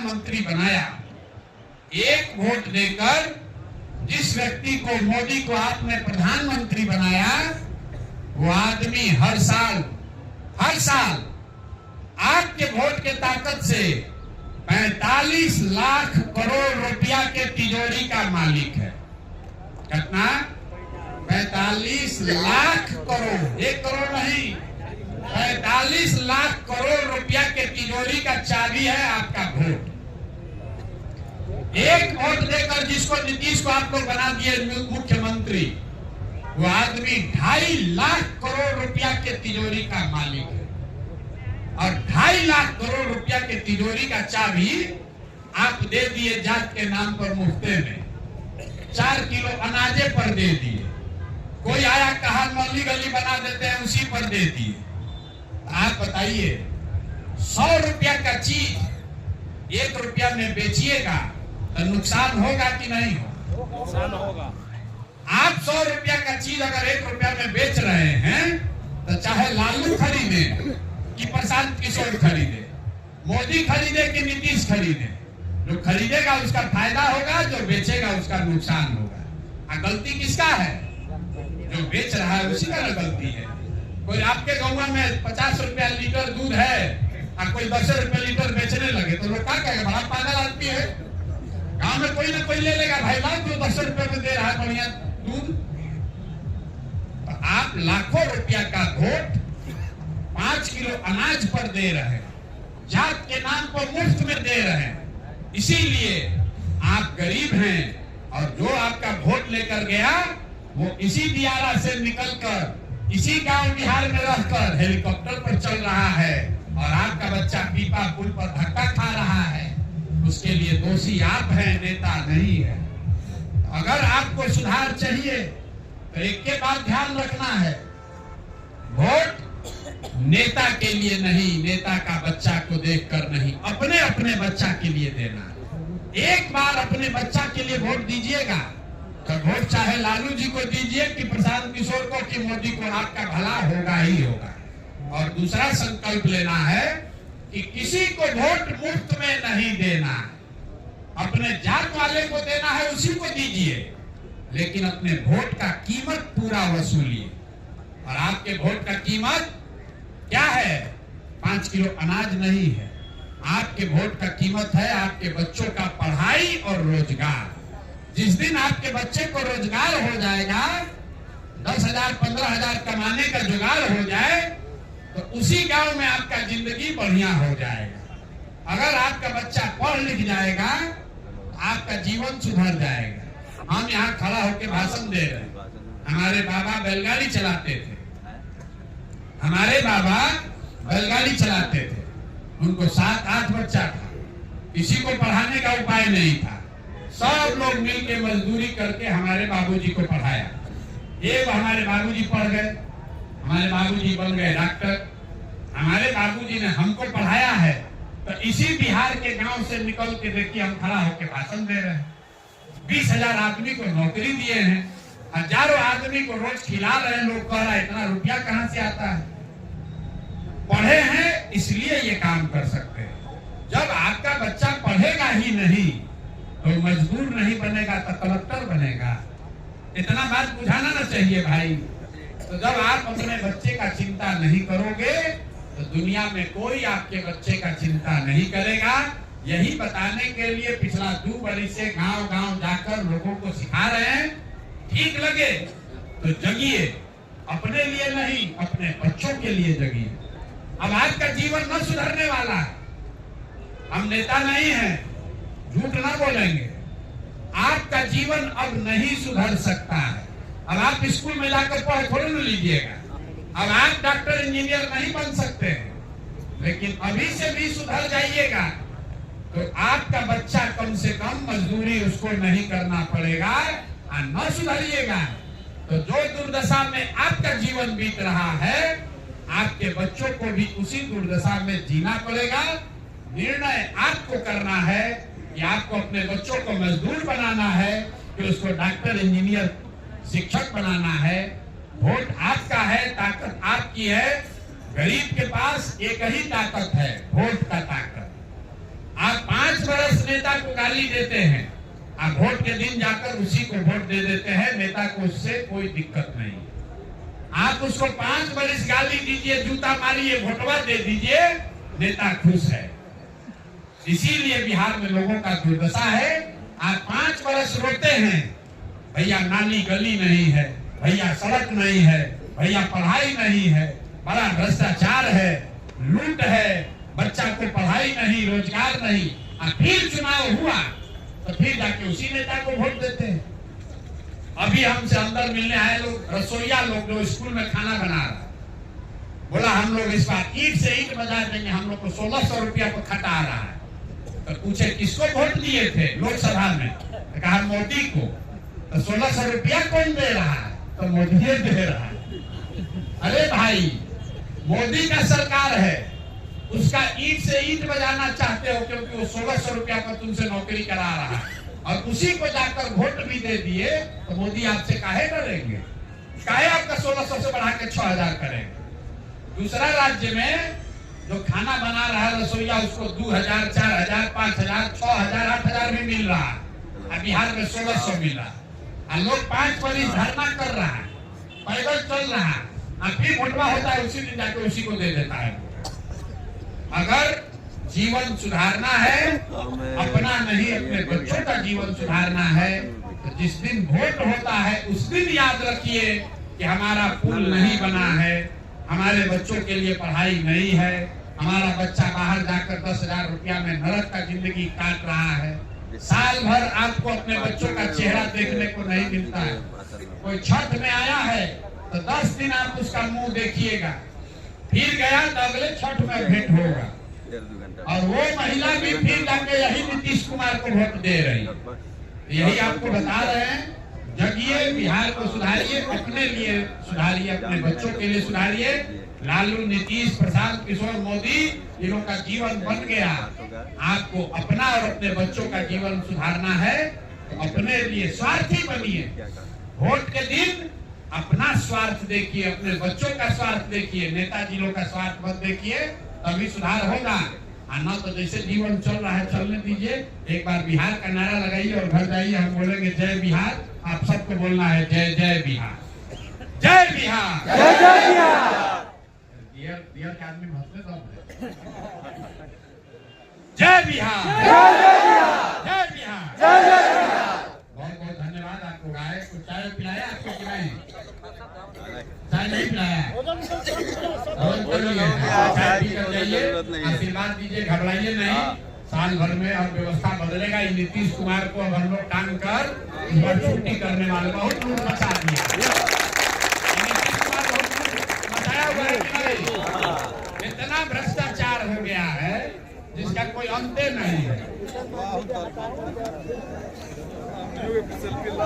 प्रधानमंत्री बनाया, एक वोट देकर जिस व्यक्ति को, मोदी को आपने प्रधानमंत्री बनाया, वो आदमी हर साल आपके वोट के ताकत से 45 लाख करोड़ रुपया के तिजोरी का मालिक है। कितना? 45 लाख करोड़, 1 करोड़ नहीं, 45 लाख करोड़ रुपया के तिजोरी का चाबी है आपका वोट। एक वोट देकर जिसको, नीतीश को आप लोग बना दिए मुख्यमंत्री, वो आदमी 2.5 लाख करोड़ रुपया के तिजोरी का मालिक है। और 2.5 लाख करोड़ रुपया के तिजोरी का चाबी आप दे दिए जात के नाम पर मुफ्ते में, 4 किलो अनाजे पर दे दिए। कोई आया कहा नली गली बना देते हैं, उसी पर दे दिए। आप बताइए, 100 रुपया का चीज 1 रुपया में बेचिएगा तो नुकसान होगा कि नहीं हो? नुकसान होगा। आप 100 रुपया का चीज अगर 1 रुपया में बेच रहे हैं तो चाहे लालू खरीदे कि प्रशांत किशोर खरीदे, मोदी खरीदे कि नीतीश खरीदे, जो खरीदेगा उसका फायदा होगा, जो बेचेगा उसका नुकसान होगा। गलती किसका है? जो बेच रहा है उसी का गलती है। कोई आपके गाँव में 50 रुपया लीटर दूध है और कोई 10 रुपया लीटर बेचने लगे तो लोग क्या कहेगा? बड़ा पागल आदमी है। गांव में कोई ना कोई ले लेगा, भाई लाख तो 10 रुपए में दे रहा है बढ़िया दूध। तो आप लाखों रुपया का वोट 5 किलो अनाज पर दे रहे हैं, जात के नाम पर मुफ्त में दे रहे हैं। इसीलिए आप गरीब हैं और जो आपका वोट लेकर गया वो इसी दियारा से निकलकर इसी गांव बिहार में रहकर हेलीकॉप्टर पर चल रहा है और आपका बच्चा पीपा पुल पर धक्का खा रहा है। उसके लिए दोषी आप हैं, नेता नहीं है। अगर आपको सुधार चाहिए तो एक के बाद ध्यान रखना है, वोट नेता के लिए नहीं, नेता का बच्चा को देखकर नहीं, अपने अपने बच्चा के लिए देना। एक बार अपने बच्चा के लिए वोट दीजिएगा तो वोट चाहे लालू जी को दीजिए कि प्रशांत किशोर को कि मोदी को, आपका भला होगा ही होगा। और दूसरा संकल्प लेना है कि किसी को वोट मुफ्त में नहीं देना, अपने जात वाले को देना है उसी को दीजिए, लेकिन अपने वोट का कीमत पूरा वसूलिए। और आपके वोट का कीमत क्या है? 5 किलो अनाज नहीं है। आपके वोट का कीमत है आपके बच्चों का पढ़ाई और रोजगार। जिस दिन आपके बच्चे को रोजगार हो जाएगा, 10,000 15,000 कमाने का जुगाड़ हो जाए तो उसी गांव में आपका जिंदगी बढ़िया हो जाएगा। अगर आपका बच्चा पढ़ लिख जाएगा आपका जीवन सुधर जाएगा। हम यहाँ खड़ा होकर भाषण दे रहे हैं। हमारे बाबा बैलगाड़ी चलाते थे, हमारे बाबा बैलगाड़ी चलाते थे, उनको 7-8 बच्चा था, किसी को पढ़ाने का उपाय नहीं था। सब लोग मिलकर मजदूरी करके हमारे बाबूजी को पढ़ाया। एक हमारे बाबूजी पढ़ गए, हमारे बाबूजी बन गए डॉक्टर। हमारे बाबूजी ने हमको पढ़ाया है तो इसी बिहार के गांव से निकल के देखिए हम खड़ा होकर भाषण दे रहे हैं। 20,000 आदमी को नौकरी दिए हैं, हजारों आदमी को रोज खिला रहे हैं। लोग कह रहा है इतना रुपया कहां से आता है? पढ़े हैं इसलिए ये काम कर सकते हैं। जब आपका बच्चा पढ़ेगा ही नहीं तो मजदूर नहीं बनेगा तो कलेक्टर बनेगा। इतना बात बुझाना ना चाहिए भाई। तो जब आप अपने बच्चे का चिंता नहीं करोगे तो दुनिया में कोई आपके बच्चे का चिंता नहीं करेगा। यही बताने के लिए पिछला 2 बरस से गांव-गांव जाकर लोगों को सिखा रहे हैं। ठीक लगे तो जगिए, अपने लिए नहीं अपने बच्चों के लिए जगिए। अब आपका जीवन न सुधरने वाला है। हम नेता नहीं हैं, झूठ ना बोलेंगे। आपका जीवन अब नहीं सुधर सकता है। अब आप स्कूल में जाकर पढ़ थोड़ी न लीजिएगा। अब आप डॉक्टर इंजीनियर नहीं बन सकते, लेकिन अभी से भी सुधर जाइएगा तो आपका बच्चा कम से कम मजदूरी उसको नहीं करना पड़ेगा। और न सुधरिएगा तो जो दुर्दशा में आपका जीवन बीत रहा है आपके बच्चों को भी उसी दुर्दशा में जीना पड़ेगा। निर्णय आपको करना है कि आपको अपने बच्चों को मजदूर बनाना है कि उसको डॉक्टर इंजीनियर शिक्षक बनाना है। वोट आपका है, ताकत आपकी है। गरीब के पास एक ही ताकत है, वोट का ताकत। आप 5 बरस नेता को गाली देते हैं, आप वोट के दिन जाकर उसी को वोट दे देते हैं, नेता को उससे कोई दिक्कत नहीं। आप उसको 5 बरिस गाली दीजिए, जूता मारिए, वोटवा दे दीजिए, नेता खुश है। इसीलिए बिहार में लोगों का दुर्दशा है। आप 5 बरस रोते हैं, भैया नाली गली नहीं है, भैया सड़क नहीं है, भैया पढ़ाई नहीं है, बड़ा भ्रष्टाचार है, लूट है, बच्चा को पढ़ाई नहीं, रोजगार नहीं। और फिर चुनाव हुआ तो फिर जाके उसी नेता को वोट देते हैं। अभी हमसे अंदर मिलने आए लोग, रसोईया लोग जो स्कूल में खाना बना रहा, बोला हम लोग इस बार ईंट से ईंट बजा देंगे, हम लोग को 1600 रुपया पर खटा रहा है। तो पूछे किसको वोट दिए थे लोकसभा में, तो कहा मोदी को। तो 1600 रुपया कौन दे रहा है? तो मोदी दे रहा है। अरे भाई, मोदी का सरकार है, उसका ईंट से ईंट बजाना चाहते हो क्योंकि वो 1600 रुपया पर तुमसे नौकरी करा रहा है, और उसी को जाकर वोट भी दे दिए, तो मोदी आपसे काहे डरेंगे? काहे आपका 1600 से बढ़ा के 6000 करेंगे? दूसरा राज्य में जो खाना बना रहा है रसोईया, उसको 2000, 4000, 5000, 6000, 8000 भी मिल रहा है। बिहार में 1600 मिल रहा है। लोग 5 बरिस धरना कर रहा है, पैदल चल रहा है, फिर वोटवा होता है, उसी दिन जाके उसी को दे देता है। अगर जीवन सुधारना है, अपना नहीं अपने बच्चों का जीवन सुधारना है, तो जिस दिन वोट होता है उस दिन याद रखिए कि हमारा पुल नहीं बना है, हमारे बच्चों के लिए पढ़ाई नहीं है, हमारा बच्चा बाहर जाकर 10,000 रुपया में नरक का जिंदगी काट रहा है। साल भर आपको अपने बच्चों का चेहरा देखने को नहीं मिलता है। कोई छठ में आया है तो 10 दिन आप उसका मुंह देखिएगा, फिर गया तो अगले छठ में भेंट होगा, और वो महिला भी फिर जाके यही नीतीश कुमार को वोट दे रही। यही आपको बता रहे हैं, जगिए, बिहार को सुधारिए, अपने लिए सुधारिए, अपने बच्चों के लिए सुधारिए। लालू, नीतीश, प्रशांत किशोर, मोदी, इनों का जीवन बन गया। आपको अपना और अपने बच्चों का जीवन सुधारना है तो अपने लिए स्वार्थी बनिए। वोट के दिन अपना स्वार्थ देखिए, अपने बच्चों का स्वार्थ देखिए, नेताजी लोग का स्वार्थ मत देखिए, तभी सुधार होगा। ना तो जैसे जीवन चल रहा है चलने दीजिए। एक बार बिहार का नारा लगाइए और घर जाइए, हम बोलेंगे जय बिहार, आप सबको बोलना है जय जय बिहार, जय बिहार, जय जय बिहार। बिहार के आदमी भसले सब जय बिहार, जय जय बिहार, जय बिहार, जय जय बिहार। बहुत बहुत धन्यवाद आपको। गाय को चाय पिलाया आपको कि नहीं? चाय नहीं पिलाया? चाय पीकर जाइए, आशीर्वाद दीजिए, घबराइए नहीं। साल भर में और व्यवस्था बदलेगा। ये नीतीश कुमार को अब हम लोग टांग कर इस बार छुट्टी करने वाले बहुत लूट मचा दिया। नीतीश कुमार बहुत लूट मचाया हुआ है कि नहीं? इतना भ्रष्टाचार हो गया है जिसका कोई अंत नहीं है।